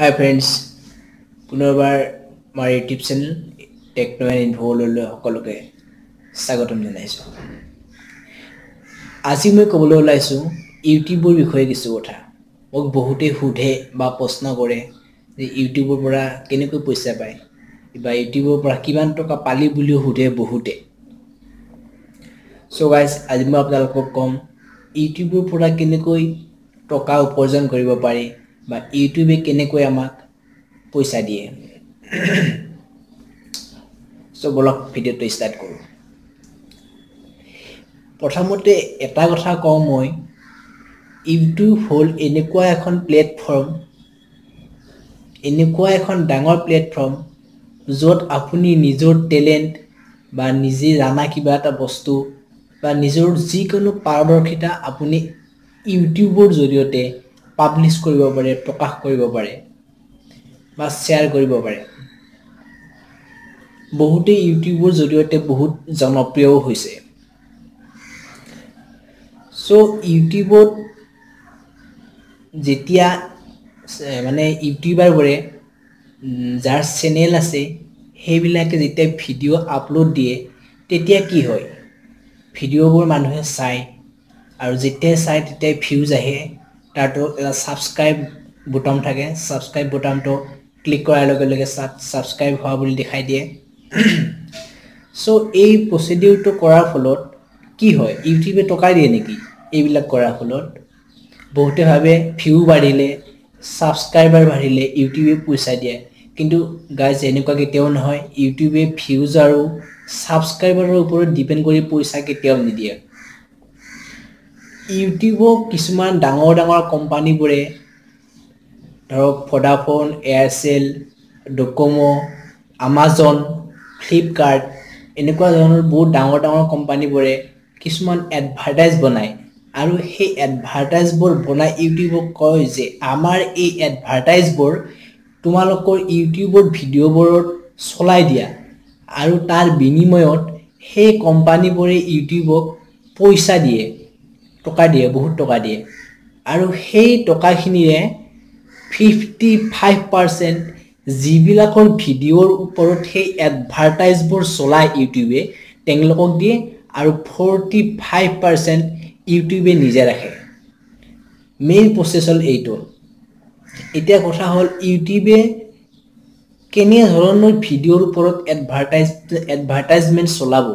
Hi friends, পুনৰবাৰ আমাৰ YouTube channel techno and ইনফোলৈ সকলোকে স্বাগতম জনাইছোঁ। আজি মই ক'বলৈ ওলাইছোঁ ইউটিউবৰ বিষয়ে কিছু কথা। মোক বহুতে সোধে বা প্ৰশ্ন কৰে যে ইউটিউবৰ পৰা কেনেকৈ পইচা পায় বা ইউটিউবৰ পৰা কিমান টকা পালি বুলিও সোধে বহুতে। So guys, আজি মই আপোনালোকক ক'ম ইউটিউবৰ পৰা কেনেকৈ টকা উপাৰ্জন কৰিব পাৰি বা ইউটিউবে কেনেকৈ আমাক পইচা দিয়ে। So বলক ভিডিঅ'টো ষ্টাৰ্ট কৰোঁ। প্ৰথমতে এটা কথা কওঁ মই, ইউটিউব হ'ল এনেকুৱা এখন প্লেটফৰ্ম, এনেকুৱা এখন ডাঙৰ প্লেটফৰ্ম য'ত আপুনি নিজৰ টেলেণ্ট বা নিজে জানা কিবা এটা বস্তু বা নিজৰ যিকোনো পাৰদৰ্শিতা আপুনি ইউটিউবৰ জৰিয়তে পাব্লিছ কৰিব পাৰে, প্ৰকাশ কৰিব পাৰে বা শ্বেয়াৰ কৰিব পাৰে। বহুতে ইউটিউবৰ জৰিয়তে বহুত জনপ্ৰিয়ও হৈছে। So ইউটিউবত যেতিয়া মানে ইউটিউবাৰবোৰে যাৰ চেনেল আছে সেইবিলাকে যেতিয়া ভিডিঅ' আপলোড দিয়ে তেতিয়া কি হয়, ভিডিঅ'বোৰ মানুহে চায় আৰু যেতিয়া চায় তেতিয়া ভিউজ আহে। তাতো এটা ছাবস্ক্ৰাইব বুটাম থাকে, ছাবস্ক্ৰাইব বুটামটো ক্লিক কৰাৰ লগে লগে ছাবস্ক্ৰাইব হোৱা বুলি দেখাই দিয়ে। চ' এই প্ৰচিডিউৰটো কৰাৰ ফলত কি হয়, ইউটিউবে টকা দিয়ে নেকি এইবিলাক কৰাৰ ফলত? বহুতে ভাবে ভিউ বাঢ়িলে, ছাবস্ক্ৰাইবাৰ বাঢ়িলে ইউটিউবে পইচা দিয়ে, কিন্তু গাইজ এনেকুৱা কেতিয়াও নহয়। ইউটিউবে ভিউজ আৰু ছাবস্ক্ৰাইবাৰৰ ওপৰত ডিপেণ্ড কৰি পইচা কেতিয়াও নিদিয়ে। ইউটিউবক কিছুমান ডাঙৰ ডাঙৰ কোম্পানীবোৰে ধৰক Vodafone, Aircel, Docomo, Amazon, Flipkart এনেকুৱা ধৰণৰ বহুত ডাঙৰ ডাঙৰ কোম্পানীবোৰে কিছুমান এডভাৰটাইজ বনায় আৰু সেই এডভাৰটাইজবোৰ বনাই ইউটিউবক কয় যে আমাৰ এই এডভাৰটাইজবোৰ তোমালোকৰ ইউটিউবৰ ভিডিঅ'বোৰত চলাই দিয়া, আৰু তাৰ বিনিময়ত সেই কোম্পানীবোৰে ইউটিউবক পইচা দিয়ে, টকা দিয়ে, বহুত টকা দিয়ে। আৰু সেই টকাখিনিৰে 55% যিবিলাকৰ ভিডিঅ'ৰ ওপৰত সেই এডভাৰটাইজবোৰ চলাই ইউটিউবে তেওঁলোকক দিয়ে আৰু 45% ইউটিউবে নিজে ৰাখে। মেইন প্ৰচেছ হ'ল এইটো। এতিয়া কথা হ'ল ইউটিউবে কেনেধৰণৰ ভিডিঅ'ৰ ওপৰত এডভাৰটাইজমেণ্ট চলাব,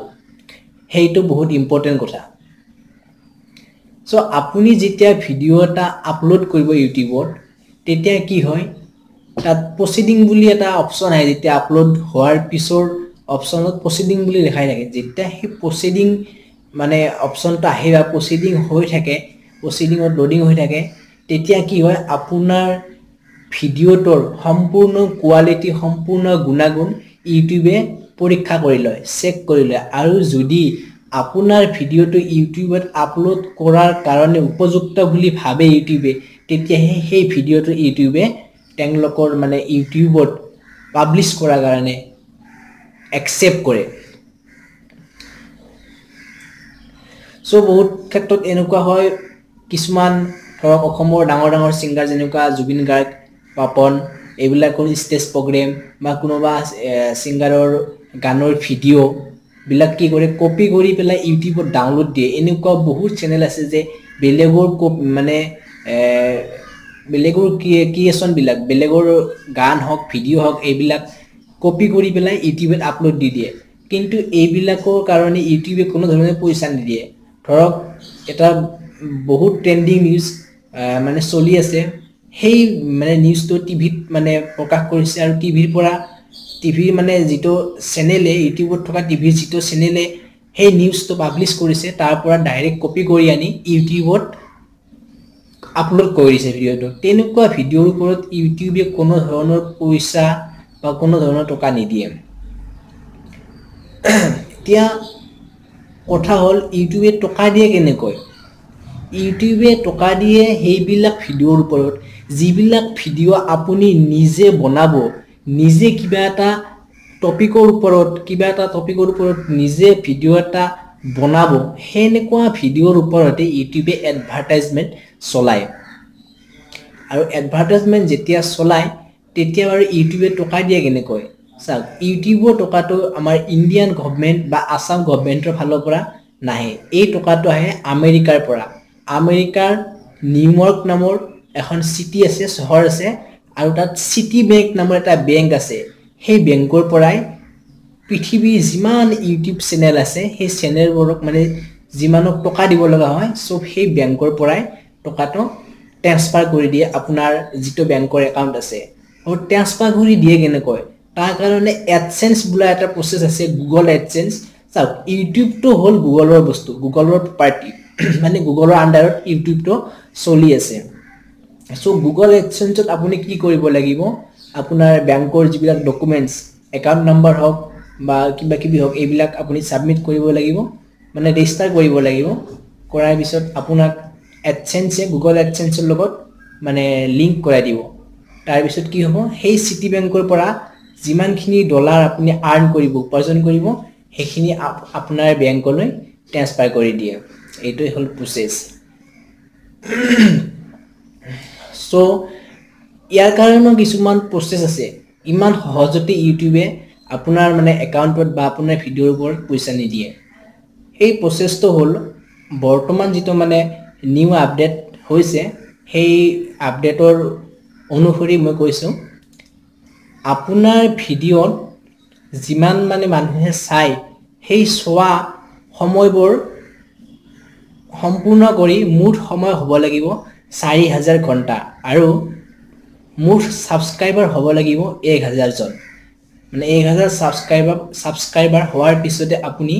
সেইটো বহুত ইম্পৰ্টেণ্ট কথা। চ' আপুনি যেতিয়া ভিডিঅ' এটা আপলোড কৰিব ইউটিউবত তেতিয়া কি হয়, তাত প্ৰচিডিং বুলি এটা অপশ্যন আহে। যেতিয়া আপলোড হোৱাৰ পিছৰ অপশ্যনত প্ৰচিডিং বুলি দেখাই থাকে, যেতিয়া সেই প্ৰচিডিং মানে অপশ্যনটো আহে বা প্ৰচিডিং হৈ থাকে, প্ৰচিডিঙত লোডিং হৈ থাকে, তেতিয়া কি হয়, আপোনাৰ ভিডিঅ'টোৰ সম্পূৰ্ণ কোৱালিটি, সম্পূৰ্ণ গুণাগুণ ইউটিউবে পৰীক্ষা কৰি লয়, চেক কৰি লয়। আৰু যদি আপোনাৰ ভিডিঅ'টো ইউটিউবত আপলোড কৰাৰ কাৰণে উপযুক্ত বুলি ভাবে ইউটিউবে, তেতিয়াহে সেই ভিডিঅ'টো ইউটিউবে তেওঁলোকৰ মানে ইউটিউবত পাব্লিছ কৰাৰ কাৰণে একচেপ্ট কৰে। চ' বহুত ক্ষেত্ৰত এনেকুৱা হয়, কিছুমান ধৰক অসমৰ ডাঙৰ ডাঙৰ ছিংগাৰ যেনেকুৱা জুবিন গাৰ্গ, পাপন, এইবিলাকৰ ষ্টেজ প্ৰগ্ৰেম বা কোনোবা ছিংগাৰৰ গানৰ ভিডিঅ'বিলাক কি কৰে, কপি কৰি পেলাই ইউটিউবত ডাউনলোড দিয়ে। এনেকুৱা বহুত চেনেল আছে যে বেলেগৰ মানে বেলেগৰ ক্ৰিয়েশ্যনবিলাক, বেলেগৰ গান হওক, ভিডিঅ' হওক, এইবিলাক কপি কৰি পেলাই ইউটিউবত আপলোড দি দিয়ে। কিন্তু এইবিলাকৰ কাৰণে ইউটিউবে কোনো ধৰণে পইচা নিদিয়ে। ধৰক এটা বহুত ট্ৰেণ্ডিং নিউজ মানে চলি আছে, সেই মানে নিউজটো টিভিত মানে প্ৰকাশ কৰিছে আৰু টিভিৰ মানে যিটো চেনেলে, ইউটিউবত থকা টিভিৰ যিটো চেনেলে সেই নিউজটো পাব্লিছ কৰিছে, তাৰ পৰা ডাইৰেক্ট কপি কৰি আনি ইউটিউবত আপলোড কৰি দিছে ভিডিঅ'টো। তেনেকুৱা ভিডিঅ'ৰ ওপৰত ইউটিউবে কোনো ধৰণৰ পইচা বা কোনো ধৰণৰ টকা নিদিয়ে। এতিয়া কথা হ'ল ইউটিউবে টকা দিয়ে কেনেকৈ? ইউটিউবে টকা দিয়ে সেইবিলাক ভিডিঅ'ৰ ওপৰত যিবিলাক ভিডিঅ' আপুনি নিজে বনাব, নিজে কিবা এটা টপিকৰ ওপৰত নিজে ভিডিঅ' এটা বনাব, সেনেকুৱা ভিডিঅ'ৰ ওপৰতে ইউটিউবে এডভাৰটাইজমেণ্ট চলায়। আৰু এডভাৰটাইজমেণ্ট যেতিয়া চলায় তেতিয়া বাৰু ইউটিউবে টকা দিয়ে কেনেকৈ চাওক ইউটিউবৰ টকাটো আমাৰ ইণ্ডিয়ান গভৰ্ণমেণ্ট বা আসাম গভৰ্ণমেণ্টৰ ফালৰ পৰা নাহে এই টকাটো আহে আমেৰিকাৰ পৰা আমেৰিকাৰ নিউয়ৰ্ক নামৰ এখন সিটি আছে চহৰ আছে আৰু তাত সিটি বেংক নামৰ এটা বেংক আছে সেই বেংকৰ পৰাই পৃথিৱীৰ যিমান ইউটিউব চেনেল আছে সেই চেনেলবোৰক মানে যিমানক টকা দিব লগা হয় সব সেই বেংকৰ পৰাই টকাটো ট্ৰান্সফাৰ কৰি দিয়ে আপোনাৰ যিটো বেংকৰ একাউণ্ট আছে আৰু ট্ৰান্সফাৰ কৰি দিয়ে কেনেকৈ তাৰ কাৰণে এডসেন্স বোলা এটা প্ৰসেস আছে গুগল এডসেন্স চাওক ইউটিউবটো হ'ল গুগলৰ বস্তু গুগলৰ প্ৰপাৰ্টি মানে গুগলৰ আন্ডাৰত ইউটিউবটো চলি আছে সো গুগল এডসেন্সত আপুনি কি কৰিব লাগিব আপোনাৰ বেংকৰ যিবিলাক ডকুমেন্টস একাউণ্ট নম্বৰ হওক বা কিবা কিবি হওক এইবিলাক আপুনি সাবমিট কৰিব লাগিব মানে ৰেজিষ্টাৰ কৰিব লাগিব কৰাৰ পিছত আপোনাক এডসেন্সে গুগল এডসেন্সৰ লগত মানে লিংক কৰাই দিব তাৰ পিছত কি হ'ব সেই সিটি বেংকৰ পৰা যিমানখিনি ডলাৰ আপুনি আৰ্ন কৰিব উপাৰ্জন কৰিব সেইখিনি আপোনাৰ বেংকলৈ ট্ৰান্সফাৰ কৰি দিয়ে এইটোই হ'ল প্ৰসেস সো ইয়াৰ কাৰণেও কিছুমান প্ৰসেস আছে ইমান সহজতে ইউটিউবে আপোনাৰ মানে একাউণ্টত বা আপোনাৰ ভিডিঅ'ৰ ওপৰত পইচা নিদিয়ে এই প্ৰসেসটো হ'ল বৰ্তমান যেটো মানে নিউ আপডেট হৈছে সেই আপডেটৰ অনুসৰি মই কৈছো আপোনাৰ ভিডিঅ'ত যিমান মানে মানুহে চাই সেই সোৱা সময়বোৰ সম্পূৰ্ণ কৰি মুঠ সময় হ'ব লাগিব 4000 ঘণ্টা আৰু মুঠ সাবস্ক্ৰাইবাৰ হ'ব লাগিব 1000 জন মানে 1000 সাবস্ক্ৰাইবাৰ হোৱাৰ পিছতে আপুনি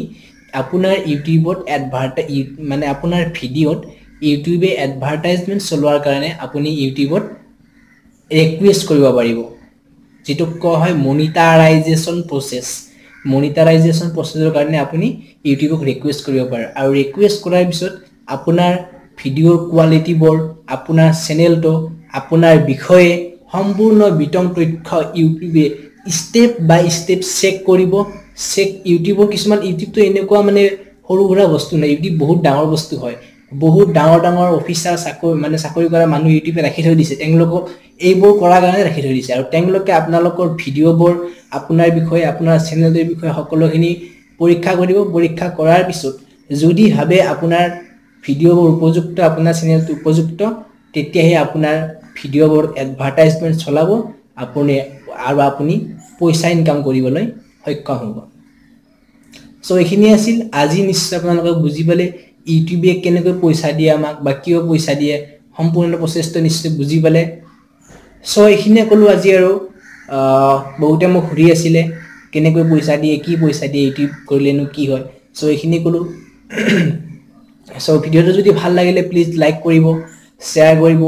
আপোনাৰ ইউটিউবত মানে আপোনাৰ ভিডিঅ'ত ইউটিউবে এডভাৰটাইজমেন্ট চলোৱাৰ কাৰণে আপুনি ইউটিউবত ৰিকুৱেষ্ট কৰিব পাৰিব যেটো কোৱা হয় মনিটাৰাইজেশ্যন প্ৰসেসৰ কাৰণে আপুনি ইউটিউবক ৰিকুৱেষ্ট কৰিব পাৰে আৰু ৰিকুৱেষ্ট কৰাৰ পিছত আপোনাৰ ভিডিঅ'ৰ কোৱালিটি বৰ আপোনাৰ চেনেলটো আপোনাৰ বিষয়ে সম্পূৰ্ণ বিতং তথ্য ইউটিউবে স্টেপ বাই স্টেপ চেক কৰিব ইউটিউবৰ কিছুমান ইউটিউবটো এনেকুৱা মানে সৰু সুৰা বস্তু নাই ইউটিউব বহুত ডাঙৰ বস্তু হয় বহুত ডাঙৰ অফিচাৰ চাকৰি কৰা মানুহ ইউটিউবে ৰাখি থৈ দিছে তেওঁলোকক এইবোৰ কৰাৰ কাৰণে ৰাখি থৈ দিছে আৰু তেওঁলোকে আপোনালোকৰ ভিডিঅ'বোৰ আপোনাৰ বিষয়ে আপোনাৰ চেনেলৰ বিষয়ে সকলোখিনি পৰীক্ষা কৰিব পৰীক্ষা কৰাৰ পিছত যদি ভাবে আপোনাৰ ভিডিঅ'বোৰ উপযুক্ত আপোনাৰ চেনেলটো উপযুক্ত তেতিয়াহে আপোনাৰ ভিডিঅ'বোৰ এডভাৰটাইজমেন্ট চলাব আপুনি পইচা ইনকাম কৰিবলৈ সক্ষম হ'ব সো এইখিনি আছিল আজি নিশ্চয় আপোনালোকে বুজি পালে ইউটিউবে কেনেকৈ পইচা দিয়ে আমাক বা কিয় পইচা দিয়ে সম্পূৰ্ণ প্ৰচেষ্টা নিশ্চয় বুজি পালে সো এইখিনি কলো আজি আৰু বহুতে মোক ঘুৰি আছিলে কেনেকৈ পইচা দিয়ে কি পইচা দিয়ে ইউটিউব কৰিলেনো কি হয় সো এইখিনি কলো সো ভিডিওটো যদি ভাল লাগিলে প্লিজ লাইক কৰিব শেয়াৰ কৰিব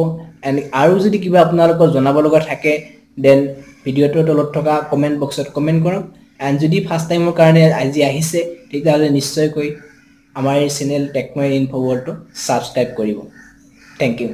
আৰু যদি কিবা আপোনালোকৰ জনাব লগা থাকে দেন ভিডিওটোৰ তলত থকা কমেন্ট বক্সত কমেন্ট কৰক and যদি ফাৰ্স্ট টাইমৰ কাৰণে আজি আহিছে তেতিয়াহলে নিশ্চয়কৈ আমাৰ এই চেনেল টেকময় ইনফো ৱৰ্ল্ডটো সাবস্ক্ৰাইব কৰিব থ্যাংক ইউ